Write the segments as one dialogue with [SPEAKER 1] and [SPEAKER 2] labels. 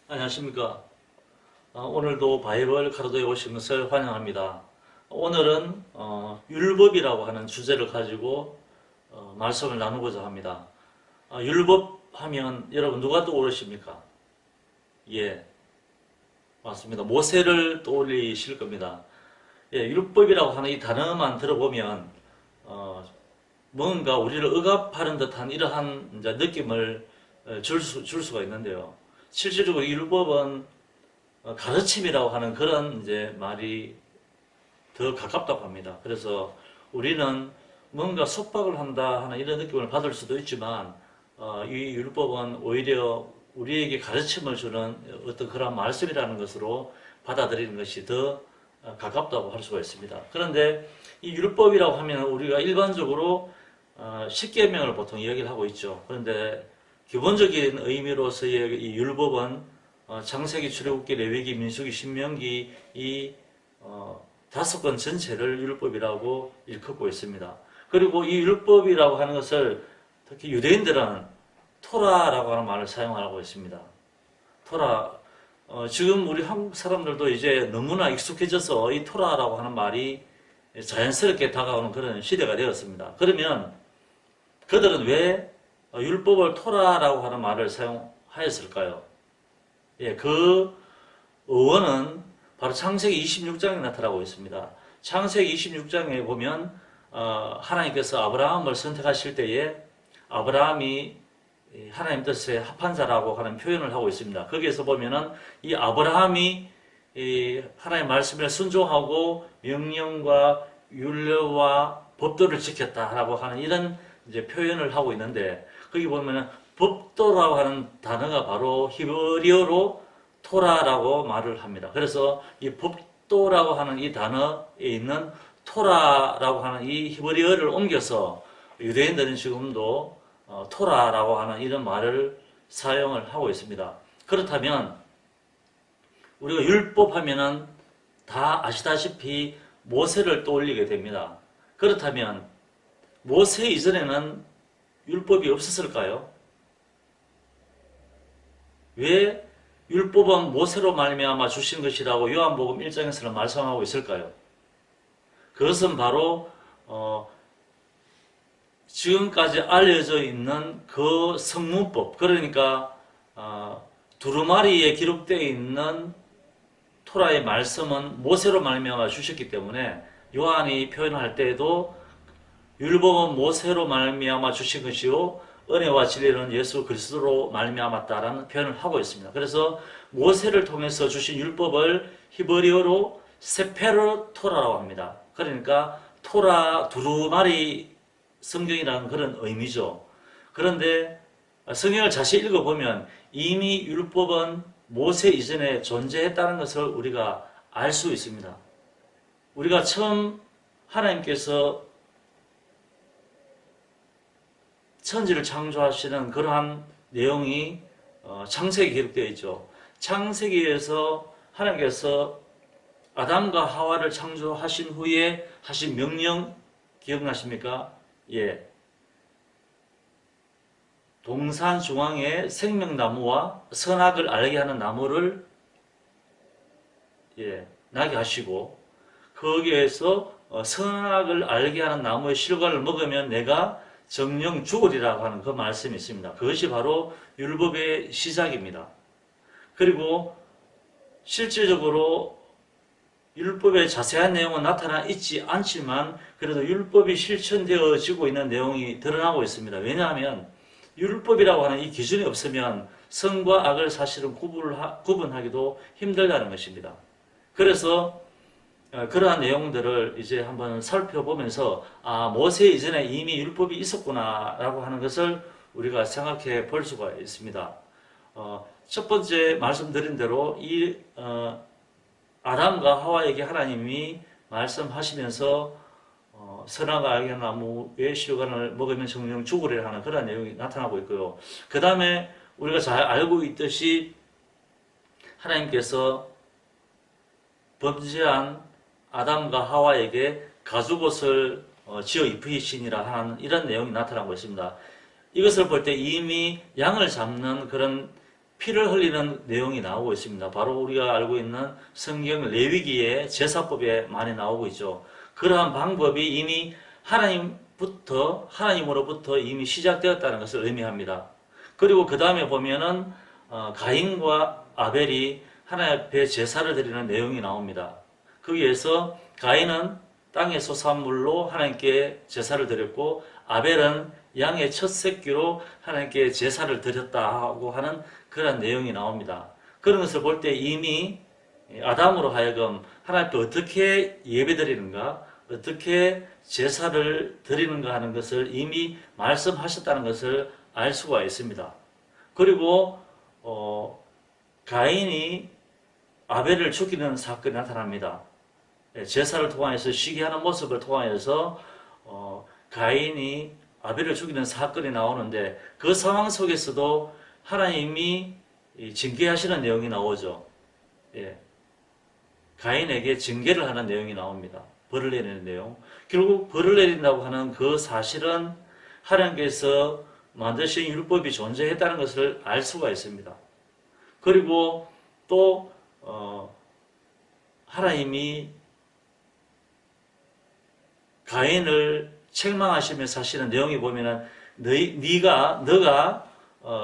[SPEAKER 1] 안녕하십니까. 오늘도 바이블 카르도에 오신 것을 환영합니다. 오늘은 율법이라고 하는 주제를 가지고 말씀을 나누고자 합니다. 율법 하면 여러분 누가 떠오르십니까? 예, 맞습니다. 모세를 떠올리실 겁니다. 예, 율법이라고 하는 이 단어만 들어보면 뭔가 우리를 억압하는 듯한 이러한 이제 느낌을 줄 수가 있는데요. 실질적으로 이 율법은 가르침이라고 하는 그런 이제 말이 더 가깝다고 합니다. 그래서 우리는 뭔가 속박을 한다 하는 이런 느낌을 받을 수도 있지만 이 율법은 오히려 우리에게 가르침을 주는 어떤 그런 말씀이라는 것으로 받아들이는 것이 더 가깝다고 할 수가 있습니다. 그런데 이 율법이라고 하면 우리가 일반적으로 십계명을 보통 이야기를 하고 있죠. 그런데 기본적인 의미로서의 이 율법은 창세기, 출애굽기, 레위기, 민수기, 신명기 이 다섯 권 전체를 율법이라고 일컫고 있습니다. 그리고 이 율법이라고 하는 것을 특히 유대인들은 토라라고 하는 말을 사용하고 있습니다. 토라. 지금 우리 한국 사람들도 이제 너무나 익숙해져서 이 토라라고 하는 말이 자연스럽게 다가오는 그런 시대가 되었습니다. 그러면 그들은 왜 율법을 토라라고 하는 말을 사용하였을까요? 예, 그 어원은 바로 창세기 26장에 나타나고 있습니다. 창세기 26장에 보면 하나님께서 아브라함을 선택하실 때에 아브라함이 하나님 뜻에 합한 자라고 하는 표현을 하고 있습니다. 거기에서 보면은 이 아브라함이 하나님의 말씀에 순종하고 명령과 율례와 법도를 지켰다라고 하는 이런 이제 표현을 하고 있는데 거기 보면은 법도라고 하는 단어가 바로 히브리어로 토라라고 말을 합니다. 그래서 이 법도라고 하는 이 단어에 있는 토라라고 하는 이 히브리어를 옮겨서 유대인들은 지금도 토라라고 하는 이런 말을 사용을 하고 있습니다. 그렇다면 우리가 율법 하면은 다 아시다시피 모세를 떠올리게 됩니다. 그렇다면 모세 이전에는 율법이 없었을까요? 왜 율법은 모세로 말미암아 주신 것이라고 요한복음 1장에서는 말씀하고 있을까요? 그것은 바로 지금까지 알려져 있는 그 성문법, 그러니까 두루마리에 기록되어 있는 토라의 말씀은 모세로 말미암아 주셨기 때문에 요한이 표현할 때에도 율법은 모세로 말미암아 주신 것이요 은혜와 진리는 예수 그리스도로 말미암았다라는 표현을 하고 있습니다. 그래서 모세를 통해서 주신 율법을 히브리어로 세페르 토라라고 합니다. 그러니까 토라 두루마리 성경이라는 그런 의미죠. 그런데 성경을 자세히 읽어보면 이미 율법은 모세 이전에 존재했다는 것을 우리가 알 수 있습니다. 우리가 처음 하나님께서 천지를 창조하시는 그러한 내용이 창세기에 기록되어 있죠. 창세기에서 하나님께서 아담과 하와를 창조하신 후에 하신 명령 기억나십니까? 예. 동산 중앙에 생명나무와 선악을 알게 하는 나무를 나게 하시고 거기에서 선악을 알게 하는 나무의 실과를 먹으면 내가 정령 죽으리라고 하는 그 말씀이 있습니다. 그것이 바로 율법의 시작입니다. 그리고 실질적으로 율법의 자세한 내용은 나타나 있지 않지만 그래도 율법이 실천되어지고 있는 내용이 드러나고 있습니다. 왜냐하면 율법이라고 하는 이 기준이 없으면 선과 악을 사실은 구분하기도 힘들다는 것입니다. 그래서 그러한 내용들을 이제 한번 살펴보면서 모세 이전에 이미 율법이 있었구나라고 하는 것을 우리가 생각해 볼 수가 있습니다. 첫 번째 말씀드린 대로 이 아담과 하와에게 하나님이 말씀하시면서 선악과 악의 나무의 실과를 먹으면 정령 죽으리라 하는 그런 내용이 나타나고 있고요. 그 다음에 우리가 잘 알고 있듯이 하나님께서 범죄한 아담과 하와에게 가죽옷을 지어 입히시니라 하는 이런 내용이 나타나고 있습니다. 이것을 볼 때 이미 양을 잡는 그런 피를 흘리는 내용이 나오고 있습니다. 바로 우리가 알고 있는 성경 레위기의 제사법에 많이 나오고 있죠. 그러한 방법이 이미 하나님으로부터 이미 시작되었다는 것을 의미합니다. 그리고 그 다음에 보면은 가인과 아벨이 하나님 앞에 제사를 드리는 내용이 나옵니다. 거기에서 가인은 땅의 소산물로 하나님께 제사를 드렸고 아벨은 양의 첫 새끼로 하나님께 제사를 드렸다고 하는 그런 내용이 나옵니다. 그런 것을 볼 때 이미 아담으로 하여금 하나님 앞에 어떻게 예배드리는가, 어떻게 제사를 드리는가 하는 것을 이미 말씀하셨다는 것을 알 수가 있습니다. 그리고 가인이 아벨을 죽이는 사건이 나타납니다. 제사를 통하여서 시기하는 모습을 통하여서 가인이 아벨을 죽이는 사건이 나오는데 그 상황 속에서도 하나님이 징계하시는 내용이 나오죠. 예. 가인에게 징계를 하는 내용이 나옵니다. 벌을 내리는 내용. 결국 벌을 내린다고 하는 그 사실은 하나님께서 만드신 율법이 존재했다는 것을 알 수가 있습니다. 그리고 또 하나님이 가인을 책망하시면서 하시는 내용이 보면은 너가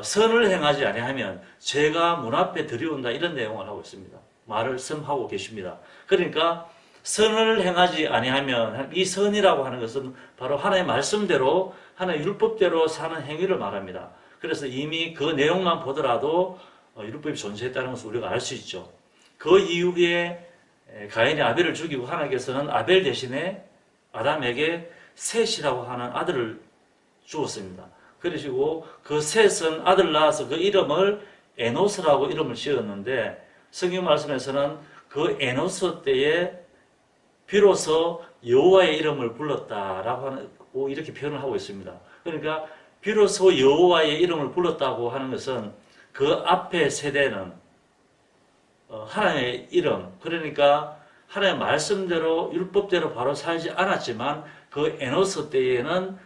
[SPEAKER 1] 선을 행하지 아니하면 죄가 문 앞에 들이온다 이런 내용을 하고 있습니다. 말씀하고 계십니다. 그러니까 선을 행하지 아니하면 이 선이라고 하는 것은 바로 하나님의 말씀대로 하나님의 율법대로 사는 행위를 말합니다. 그래서 이미 그 내용만 보더라도 율법이 존재했다는 것을 우리가 알 수 있죠. 그 이후에 가인이 아벨을 죽이고 하나님께서는 아벨 대신에 아담에게 셋이라고 하는 아들을 주었습니다. 그러시고 그 셋은 아들 낳아서 그 이름을 에노스라고 이름을 지었는데 성경 말씀에서는 그 에노스 때에 비로소 여호와의 이름을 불렀다라고 하고 이렇게 표현을 하고 있습니다. 그러니까 비로소 여호와의 이름을 불렀다고 하는 것은 그 앞에 세대는 하나님의 이름, 그러니까 하나님의 말씀대로 율법대로 바로 살지 않았지만 그 에노스 때에는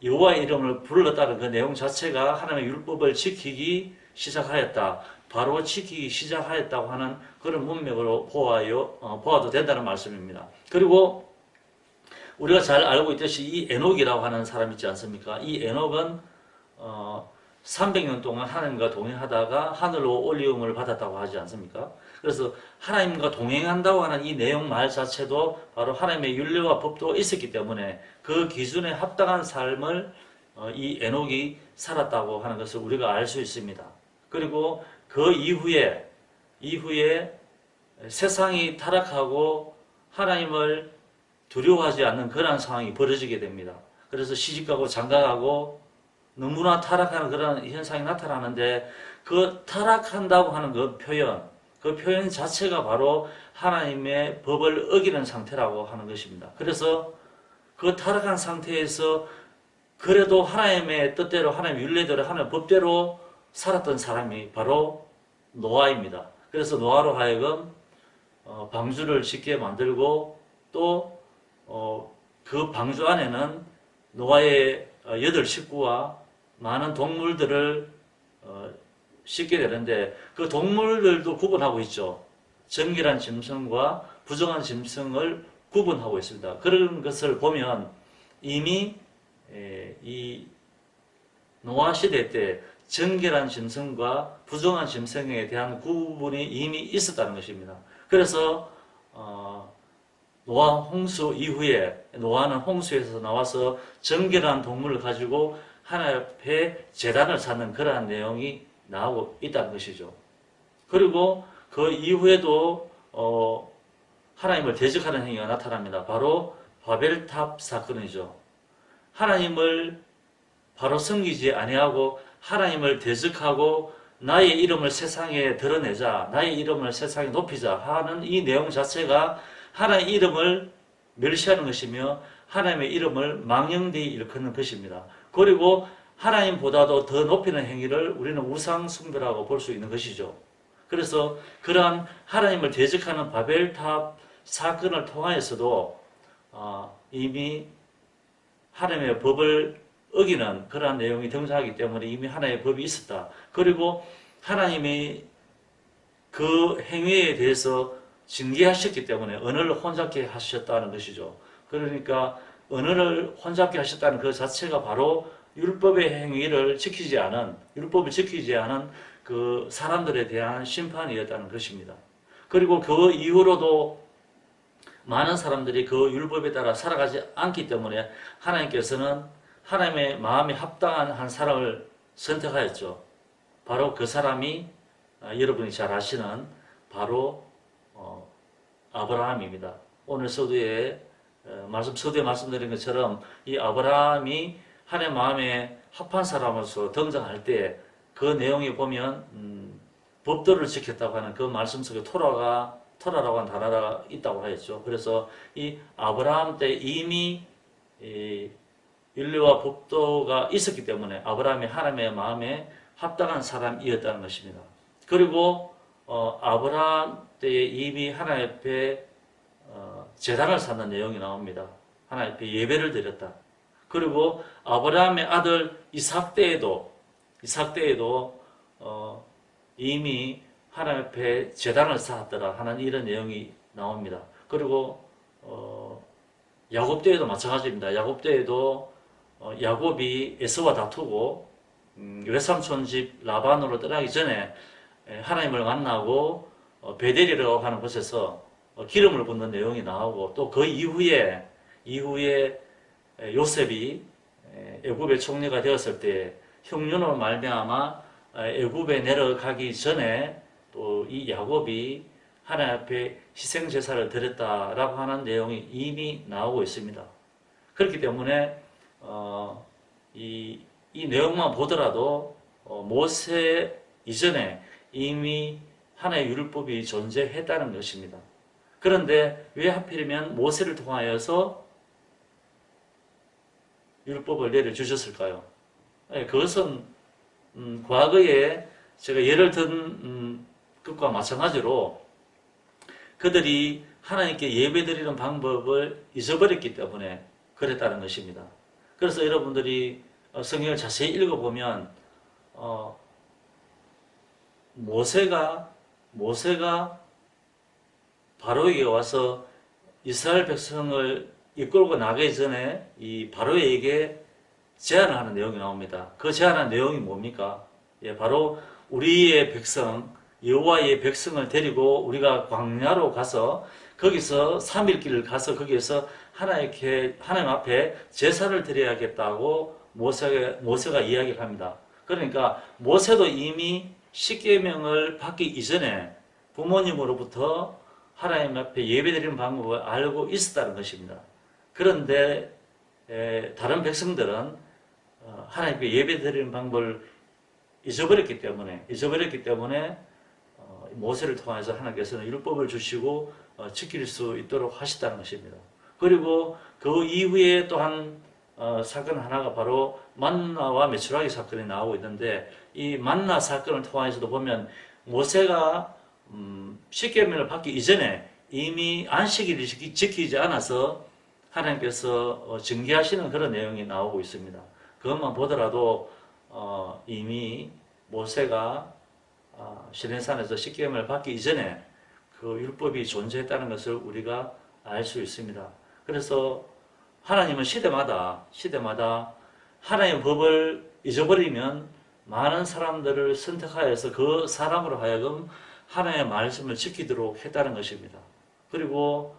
[SPEAKER 1] 여호와의 이름을 불렀다는 그 내용 자체가 하나님의 율법을 지키기 시작하였다. 바로 지키기 시작하였다고 하는 그런 문맥으로 보아도 된다는 말씀입니다. 그리고 우리가 잘 알고 있듯이 이 에녹이라고 하는 사람 있지 않습니까? 이 에녹은 300년 동안 하나님과 동행하다가 하늘로 올리움을 받았다고 하지 않습니까? 그래서 하나님과 동행한다고 하는 이 내용 말 자체도 바로 하나님의 율례와 법도 있었기 때문에 그 기준에 합당한 삶을 이 에녹이 살았다고 하는 것을 우리가 알 수 있습니다. 그리고 그 이후에 세상이 타락하고 하나님을 두려워하지 않는 그러한 상황이 벌어지게 됩니다. 그래서 시집가고 장가가고 너무나 타락하는 그런 현상이 나타나는데 그 타락한다고 하는 그 표현 자체가 바로 하나님의 법을 어기는 상태라고 하는 것입니다. 그래서 그 타락한 상태에서 그래도 하나님의 뜻대로 하나님의 율례대로 하나님의 법대로 살았던 사람이 바로 노아입니다. 그래서 노아로 하여금 방주를 짓게 만들고 또 그 방주 안에는 노아의 8 식구와 많은 동물들을 싣게 되는데 그 동물들도 구분하고 있죠. 정결한 짐승과 부정한 짐승을 구분하고 있습니다. 그런 것을 보면 이미 이 노아 시대 때 정결한 짐승과 부정한 짐승에 대한 구분이 이미 있었다는 것입니다. 그래서 노아 홍수 이후에 노아는 홍수에서 나와서 정결한 동물을 가지고 하나님 앞에 제단을 쌓는 그러한 내용이 나오고 있다는 것이죠. 그리고 그 이후에도 하나님을 대적하는 행위가 나타납니다. 바로 바벨탑 사건이죠. 하나님을 바로 섬기지 아니하고 하나님을 대적하고 나의 이름을 세상에 드러내자, 나의 이름을 세상에 높이자 하는 이 내용 자체가 하나님의 이름을 멸시하는 것이며 하나님의 이름을 망령되이 일컫는 것입니다. 그리고 하나님보다도 더 높이는 행위를 우리는 우상 숭배라고 볼 수 있는 것이죠. 그래서 그러한 하나님을 대적하는 바벨탑 사건을 통하여서도 이미 하나님의 법을 어기는 그러한 내용이 등장하기 때문에 이미 하나의 법이 있었다. 그리고 하나님이 그 행위에 대해서 징계하셨기 때문에 언어를 혼잡게 하셨다는 것이죠. 그러니까 언어를 혼잡게 하셨다는 그 자체가 바로 율법의 행위를 지키지 않은, 율법을 지키지 않은 그 사람들에 대한 심판이었다는 것입니다. 그리고 그 이후로도 많은 사람들이 그 율법에 따라 살아가지 않기 때문에 하나님께서는 하나님의 마음에 합당한 한 사람을 선택하였죠. 바로 그 사람이 여러분이 잘 아시는 바로 아브라함입니다. 오늘 서두에 말씀드린 것처럼 이 아브라함이 하나님 마음에 합한 사람으로서 등장할 때 그 내용에 보면 법도를 지켰다고 하는 그 말씀 속에 토라라고 하는 단어가 있다고 하였죠. 그래서 이 아브라함 때 이미 윤리와 법도가 있었기 때문에 아브라함이 하나님의 마음에 합당한 사람이었다는 것입니다. 그리고 아브라함 때에 이미 하나님 앞에 제단을 쌓는 내용이 나옵니다. 하나님 앞에 예배를 드렸다. 그리고 아브라함의 아들 이삭 때에도 이미 하나님 앞에 제단을 쌓았더라 하는 이런 내용이 나옵니다. 그리고 야곱 때에도 마찬가지입니다. 야곱 때에도 야곱이 에서와 다투고 외삼촌 집 라반으로 떠나기 전에 하나님을 만나고 베델이라고 하는 곳에서 기름을 붓는 내용이 나오고 또 그 이후에 요셉이 애굽의 총리가 되었을 때 형륜으로 말미암아 애굽에 내려가기 전에 또 이 야곱이 하나님 앞에 희생 제사를 드렸다라고 하는 내용이 이미 나오고 있습니다. 그렇기 때문에 이 내용만 보더라도 모세 이전에 이미 하나의 율법이 존재했다는 것입니다. 그런데 왜 하필이면 모세를 통하여서 율법을 내려주셨을까요? 그것은 과거에 제가 예를 든 것과 마찬가지로 그들이 하나님께 예배드리는 방법을 잊어버렸기 때문에 그랬다는 것입니다. 그래서 여러분들이 성경을 자세히 읽어보면 모세가 바로에게 와서 이스라엘 백성을 이끌고 나가기 전에 이 바로에게 제안을 하는 내용이 나옵니다. 그 제안한 내용이 뭡니까? 바로 우리의 백성, 여호와의 백성을 데리고 우리가 광야로 가서 거기서 3일 길을 가서 거기에서 하나님 앞에 제사를 드려야겠다고 모세가 이야기를 합니다. 그러니까 모세도 이미 십계명을 받기 이전에 부모님으로부터 하나님 앞에 예배드리는 방법을 알고 있었다는 것입니다. 그런데 다른 백성들은 하나님께 예배드리는 방법을 잊어버렸기 때문에 모세를 통해서 하나님께서는 율법을 주시고 지킬 수 있도록 하셨다는 것입니다. 그리고 그 이후에 또한 사건 하나가 바로 만나와 메추라기 사건이 나오고 있는데 이 만나 사건을 통해서도 보면 모세가 십계명을 받기 이전에 이미 안식일을 지키지 않아서 하나님께서 징계하시는 그런 내용이 나오고 있습니다. 그것만 보더라도 이미 모세가 시내산에서 십계명을 받기 이전에 그 율법이 존재했다는 것을 우리가 알 수 있습니다. 그래서 하나님은 시대마다 하나님의 법을 잊어버리면 많은 사람들을 선택하여서 그 사람으로 하여금 하나님의 말씀을 지키도록 했다는 것입니다. 그리고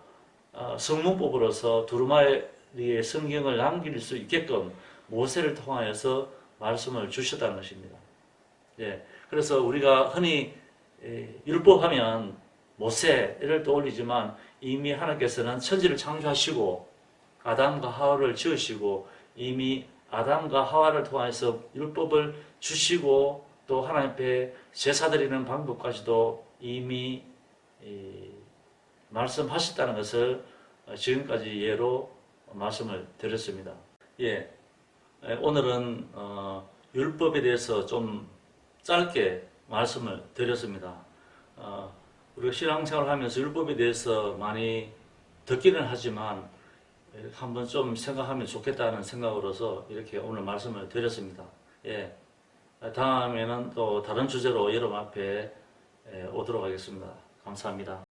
[SPEAKER 1] 성문법으로서 두루마리에 성경을 남길 수 있게끔 모세를 통하여서 말씀을 주셨다는 것입니다. 그래서 우리가 흔히 율법하면 모세를 떠올리지만 이미 하나님께서는 천지를 창조하시고 아담과 하와를 지으시고 이미 아담과 하와를 통해서 율법을 주시고 또 하나님 앞에 제사 드리는 방법까지도 이미 말씀하셨다는 것을 지금까지 예로 말씀을 드렸습니다. 오늘은 율법에 대해서 좀 짧게 말씀을 드렸습니다. 우리가 신앙생활을 하면서 율법에 대해서 많이 듣기는 하지만 이렇게 한번 좀 생각하면 좋겠다는 생각으로서 이렇게 오늘 말씀을 드렸습니다. 예. 다음에는 또 다른 주제로 여러분 앞에 오도록 하겠습니다. 감사합니다.